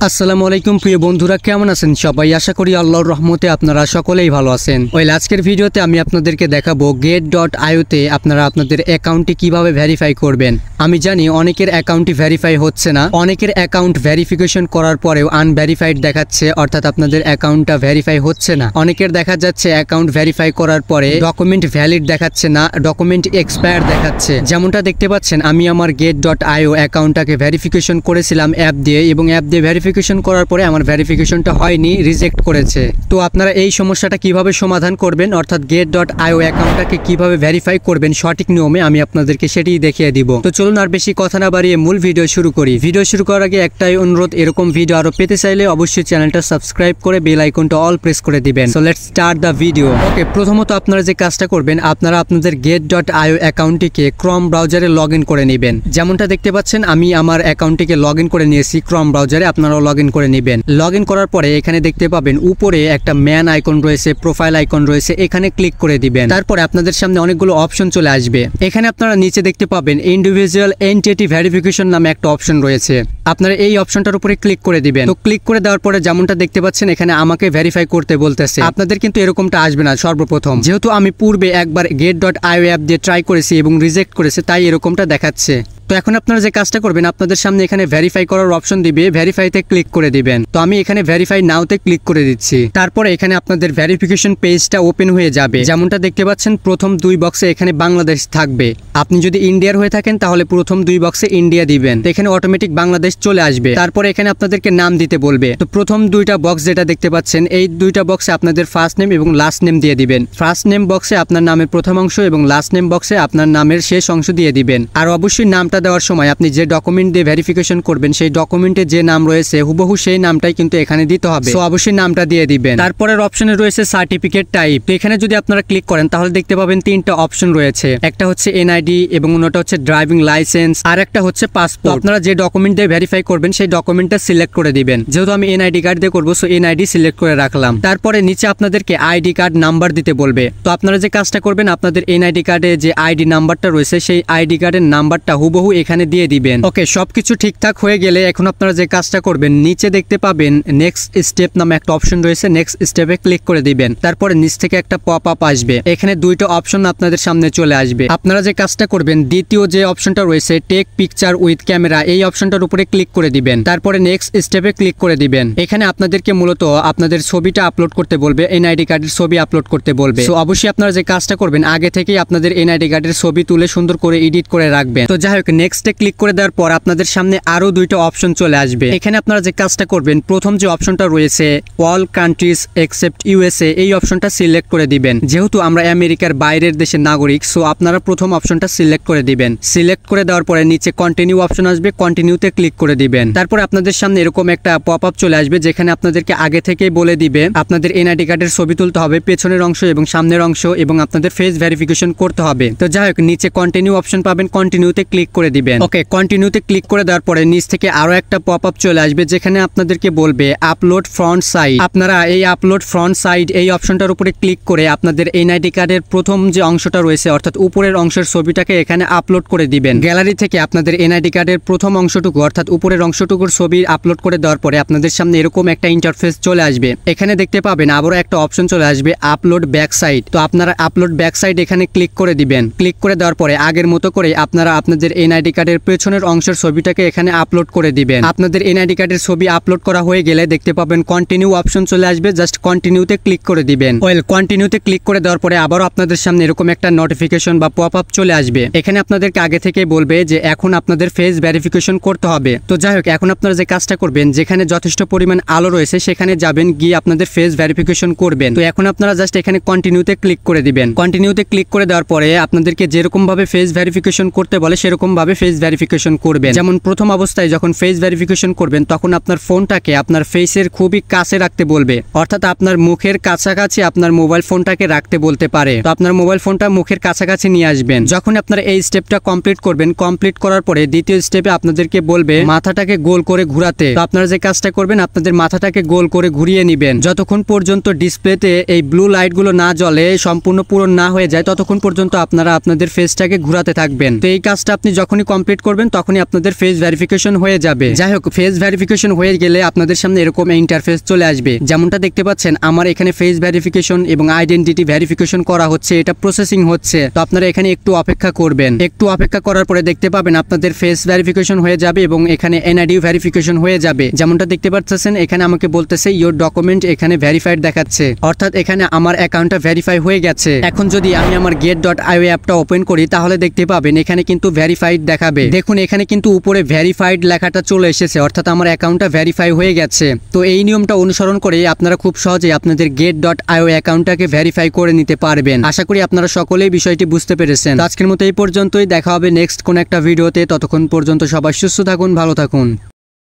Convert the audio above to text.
আসসালামু আলাইকুম প্রিয় বন্ধুরা, কেমন আছেন সবাই? আশা করি আল্লাহর রহমতে আপনারা সকলেই ভালো আছেন। আজকের ভিডিওতে আমি আপনাদেরকে দেখাবো get.io তে আপনারা আপনাদের অ্যাকাউন্টটি কিভাবে ভেরিফাই করবেন। আমি জানি অনেকের অ্যাকাউন্টটি ভেরিফাই হচ্ছে না, অনেকের অ্যাকাউন্ট ভেরিফিকেশন করার পরেও আনভেরিফাইড দেখাচ্ছে, অর্থাৎ আপনাদের অ্যাকাউন্টটা ভেরিফাই হচ্ছে না। অনেকের দেখা যাচ্ছে অ্যাকাউন্ট ভেরিফাই করার পরে ডকুমেন্ট ভ্যালিড দেখাচ্ছে না, ডকুমেন্ট এক্সপায়ার দেখাচ্ছে। যেমনটা দেখতে পাচ্ছেন আমি আমার get.io অ্যাকাউন্টটাকে ভেরিফিকেশন করেছিলাম অ্যাপ দিয়ে, এবং অ্যাপ দিয়ে ভেরিফিকেশন করার পরে আমার ভেরিফিকেশনটা হয়নি, রিজেক্ট করেছে। তো আপনারা এই সমস্যাটা কিভাবে সমাধান করবেন, অর্থাৎ get.io অ্যাকাউন্টটাকে কিভাবে ভেরিফাই করবেন সঠিক নিয়মে, আমি আপনাদেরকে সেটাই দেখিয়ে দিব। তো চলুন আর বেশি কথা না বাড়িয়ে মূল ভিডিও শুরু করি। ভিডিও শুরু করার আগে একটাই অনুরোধ, এরকম ভিডিও আরো পেতে চাইলে অবশ্যই চ্যানেলটা সাবস্ক্রাইব করে বেল আইকনটা অল প্রেস করে দিবেন। So let's start the video. Okay, প্রথমত আপনারা যে কাজটা করবেন, আপনারা আপনাদের get.io অ্যাকাউন্টটিকে ক্রোম ব্রাউজারে লগইন করে নেবেন। যেমনটা দেখতে পাচ্ছেন আমি আমার অ্যাকাউন্টটিকে লগইন করে নিয়েছি ক্রোম ব্রাউজারে, আপনারাও লগইন করে নেবেন। লগইন করার পরে এখানে দেখতে পাবেন উপরে একটা ম্যান আইকন রয়েছে, প্রোফাইল আইকন রয়েছে, এখানে ক্লিক করে দিবেন। তারপরে আপনাদের সামনে অনেকগুলো অপশন চলে আসবে। এখানে আপনারা নিচে দেখতে পাবেন ইন্ডিভিজুয়াল এন্টিটি ভেরিফিকেশন নামে একটা অপশন রয়েছে, আপনারা এই অপশনটার উপরে ক্লিক করে দিবেন। তো ক্লিক করে দেওয়ার পরে যেমনটা দেখতে পাচ্ছেন এখানে আমাকে ভেরিফাই করতে বলতেছে। আপনাদের কিন্তু এরকমটা আসবে না সর্বপ্রথম, যেহেতু আমি পূর্বে একবার get.io অ্যাপ দিয়ে ট্রাই করেছি এবং রিজেক্ট করেছে, তাই এরকমটা দেখাচ্ছে। তো এখন আপনারা যে কাজটা করবেন, আপনাদের সামনে এখানে ভেরিফাই করার অপশন দিবে, ভেরিফাইতে ক্লিক করে দিবেন। তো আমি এখানে ভেরিফাই নাওতে ক্লিক করে দিচ্ছি। তারপরে এখানে আপনাদের ভেরিফিকেশন পেজটা ওপেন হয়ে যাবে। যেমনটা দেখতে পাচ্ছেন প্রথম দুই বক্সে এখানে বাংলাদেশ থাকবে। আপনি যদি ইন্ডিয়ার হয়ে থাকেন তাহলে প্রথম দুই বক্সে ইন্ডিয়া দিবেন, তো এখানে অটোমেটিক বাংলাদেশ চলে আসবে। তারপরে এখানে আপনাদেরকে নাম দিতে বলবে। তো প্রথম দুইটা বক্স যেটা দেখতে পাচ্ছেন, এই দুইটা বক্সে আপনাদের ফার্স্ট নেম এবং লাস্ট নেম দিয়ে দিবেন। ফার্স্ট নেম বক্সে আপনার নামের প্রথম অংশ এবং লাস্ট নেম বক্সে আপনার নামের শেষ অংশ দিয়ে দিবেন। আর অবশ্যই নামটা দেওয়ার সময় আপনি যে ডকুমেন্ট দিয়ে ভেরিফিকেশন করবেন সেই ডকুমেন্টে যে নাম রয়েছে হুবহু সেই নামটাই কিন্তু এখানে দিতে হবে। তো অবশ্যই নামটা দিয়ে দিবেন। তারপরের অপশনে রয়েছে সার্টিফিকেট টাইপ। তো এখানে যদি আপনারা ক্লিক করেন তাহলে দেখতে পাবেন তিনটা অপশন রয়েছে, একটা হচ্ছে এনআইডি এবং অন্যটা হচ্ছে ড্রাইভিং লাইসেন্স, আর একটা হচ্ছে পাসপোর্ট। আপনারা যে ডকুমেন্ট দিয়ে ভেরিফাই করবেন সেই ডকুমেন্টটা সিলেক্ট করে দিবেন। যেহেতু আমি এনআইডি কার্ড দিয়ে করবো, সো এনআইডি সিলেক্ট করে রাখলাম। তারপরে নিচে আপনাদেরকে আইডি কার্ড নাম্বার দিতে বলবে। তো আপনারা যে কাজটা করবেন, আপনাদের এনআইডি কার্ডে যে আইডি নাম্বারটা রয়েছে সেই আইডি কার্ডের নাম্বারটা হুবহু এখানে দিয়ে দিবেন। ওকে, সবকিছু ঠিকঠাক হয়ে গেলে এখন আপনারা যে কাজটা করবেন, নিচে দেখতে পাবেন নেক্সট স্টেপ নামে একটা অপশন রয়েছে, নেক্সট স্টেপে ক্লিক করে দিবেন। তারপরে নিচ থেকে একটা পপ আপ আসবে, এখানে দুইটা অপশন আপনাদের সামনে চলে আসবে। আপনারা যে কাজটা করবেন, দ্বিতীয় যে অপশনটা রয়েছে টেক পিকচার উইথ ক্যামেরা, এই অপশনটার উপরে ক্লিক করে দিবেন। তারপরে নেক্সট স্টেপে ক্লিক করে দিবেন। এখানে আপনাদেরকে মূলত আপনাদের ছবিটা আপলোড করতে বলবে, এনআইডি কার্ডের ছবি আপলোড করতে বলবে। তো অবশ্যই আপনারা যে কাজটা করবেন, আগে থেকেই আপনাদের এনআইডি কার্ডের ছবি তুলে সুন্দর করে এডিট করে রাখবেন। তো যাই হোক, নেক্সটে ক্লিক করে দেওয়ার পর আপনাদের সামনে আরো দুইটা অপশন চলে আসবে। এখানে আপনারা যে কাজটা করবেন, প্রথম যে অপশনটা রয়েছে অল কান্ট্রিজ এক্সেপ্ট ইউএসএ, এই অপশনটা সিলেক্ট করে দিবেন। যেহেতু আমরা আমেরিকার বাইরের দেশের নাগরিক, সো আপনারা প্রথম অপশনটা সিলেক্ট করে দিবেন। সিলেক্ট করে দেওয়ার পরে নিচে কন্টিনিউ অপশন আসবে, কন্টিনিউতে ক্লিক করে দিবেন। তারপরে আপনাদের সামনে এরকম একটা পপ আপ চলে আসবে, যেখানে আপনাদেরকে আগে থেকেই বলে দিবে আপনাদের এনআইডি কার্ডের ছবি তুলতে হবে, পেছনের অংশ এবং সামনের অংশ, এবং আপনাদের ফেস ভেরিফিকেশন করতে হবে। তো যাই হোক, নিচে কন্টিনিউ অপশন পাবেন, কন্টিনিউতে ক্লিক করে দিবেন। ওকে, কন্টিনিউতে ক্লিক করে দেওয়ার পরে নিচ থেকে আরো একটা পপ আপ চলে আসবে, যেখানে আপনাদেরকে বলবে আপলোড ফ্রন্ট সাইড। আপনারা এই আপলোড ফ্রন্ট সাইড এই অপশনটার উপরে ক্লিক করে আপনাদের এনআইডি কার্ডের প্রথম যে অংশটা রয়েছে, অর্থাৎ উপরের অংশের ছবিটাকে এখানে আপলোড করে দিবেন। গ্যালারি থেকে আপনাদের এনআইডি কার্ডের প্রথম অংশটুকু অর্থাৎ উপরের অংশটুকুর ছবি আপলোড করে দেওয়ার পরে আপনাদের সামনে এরকম একটা ইন্টারফেস চলে আসবে। এখানে দেখতে পাবেন আবারও একটা অপশন চলে আসবে আপলোড ব্যাক সাইড। তো আপনারা আপলোড ব্যাক সাইড এখানে ক্লিক করে দিবেন। ক্লিক করে দেওয়ার পরে আগের মতো করে আপনারা আপনাদের এনআইডি কার্ডের পেছনের অংশের ছবিটাকে এখানে আপলোড করে দিবেন। আপনাদের এনআইডি কার্ডের ছবি আপলোড করা হয়ে গেলে দেখতে পাবেন কন্টিনিউ অপশন চলে আসবে, জাস্ট কন্টিনিউতে ক্লিক করে দিবেন। কন্টিনিউতে ক্লিক করে দেওয়ার পরে আবারও আপনাদের সামনে এরকম একটা নোটিফিকেশন বা পপ আপ চলে আসবে। এখানে আপনাদেরকে আগে থেকে বলবে যে এখন আপনাদের ফেস ভেরিফিকেশন করতে হবে। তো যাই হোক, এখন আপনারা যে কাজটা করবেন, যেখানে যথেষ্ট পরিমাণ আলো রয়েছে সেখানে যাবেন, গিয়ে আপনাদের ফেস ভেরিফিকেশন করবেন। তো এখন আপনারা জাস্ট এখানে কন্টিনিউতে ক্লিক করে দিবেন। কন্টিনিউতে ক্লিক করে দেওয়ার পরে আপনাদেরকে যেরকম ভাবে ফেস ভেরিফিকেশন করতে বলে সেরকম ভাবে ফেস ভেরিফিকেশন করবেন। যেমন প্রথম অবস্থায় যখন ফেস ভেরিফিকেশন করবেন তখন আপনার ফোনটাকে আপনার ফেসের খুবই কাছে রাখতে বলবে, অর্থাৎ আপনার মুখের কাছাকাছি আপনার মোবাইল ফোনটাকে রাখতে বলতে পারে। তো আপনার মোবাইল ফোনটা মুখের কাছাকাছি নিয়ে আসবেন। যখন আপনারা এই স্টেপটা কমপ্লিট করবেন, কমপ্লিট করার পরে দ্বিতীয় স্টেপে আপনাদেরকে বলবে মাথাটাকে গোল করে ঘুরাতে। তো আপনারা যে কাজটা করবেন, আপনাদের মাথাটাকে গোল করে ঘুরিয়ে নেবেন। যতক্ষণ পর্যন্ত ডিসপ্লেতে এই ব্লু লাইটগুলো না জ্বলে, সম্পূর্ণ পূরণ না হয়ে যায়, ততক্ষণ পর্যন্ত আপনারা আপনাদের ফেসটাকে ঘুরাতে থাকবেন। তো এই কাজটা আপনি যখন যখনই কমপ্লিট করবেন তখনই আপনাদের ফেস ভেরিফিকেশন হয়ে যাবে। যাই হোক, ফেস ভেরিফিকেশন হয়ে গেলে আপনাদের সামনে এরকম ইন্টারফেস চলে আসবে। যেমনটা দেখতে পাচ্ছেন আমার এখানে ফেস ভেরিফিকেশন এবং আইডেন্টিটি ভেরিফিকেশন করা হচ্ছে, এটা প্রসেসিং হচ্ছে। তো আপনারা এখানে একটু অপেক্ষা করবেন। একটু অপেক্ষা করার পরে দেখতে পাবেন আপনাদের ফেস ভেরিফিকেশন হয়ে যাবে এবং এখানে এনআইডি ভেরিফিকেশন হয়ে যাবে। যেমনটা দেখতে পাচ্ছেন এখানে আমাকে বলতেছে ইওর ডকুমেন্ট এখানে ভেরিফাইড দেখাচ্ছে, অর্থাৎ এখানে আমার অ্যাকাউন্টটা ভেরিফাই হয়ে গেছে। এখন যদি আমি আমার get.io অ্যাপটা ওপেন করি তাহলে দেখতে পাবেন এখানে কিন্তু ভেরিফাইড দেখাবে। দেখুন এখানে কিন্তু উপরে ভেরিফাইড লেখাটা চলে এসেছে, অর্থাৎ আমার অ্যাকাউন্টটা ভেরিফাই হয়ে গেছে। তো এই নিয়মটা অনুসরণ করে আপনারা খুব সহজেই আপনাদের get.io অ্যাকাউন্টটাকে ভেরিফাই করে নিতে পারবেন। আশা করি আপনারা সকলেই বিষয়টি বুঝতে পেরেছেন। আজকের মতো এই পর্যন্তই, দেখা হবে নেক্সট কোন একটা ভিডিওতে। ততক্ষণ পর্যন্ত সবাই সুস্থ থাকুন, ভালো থাকুন।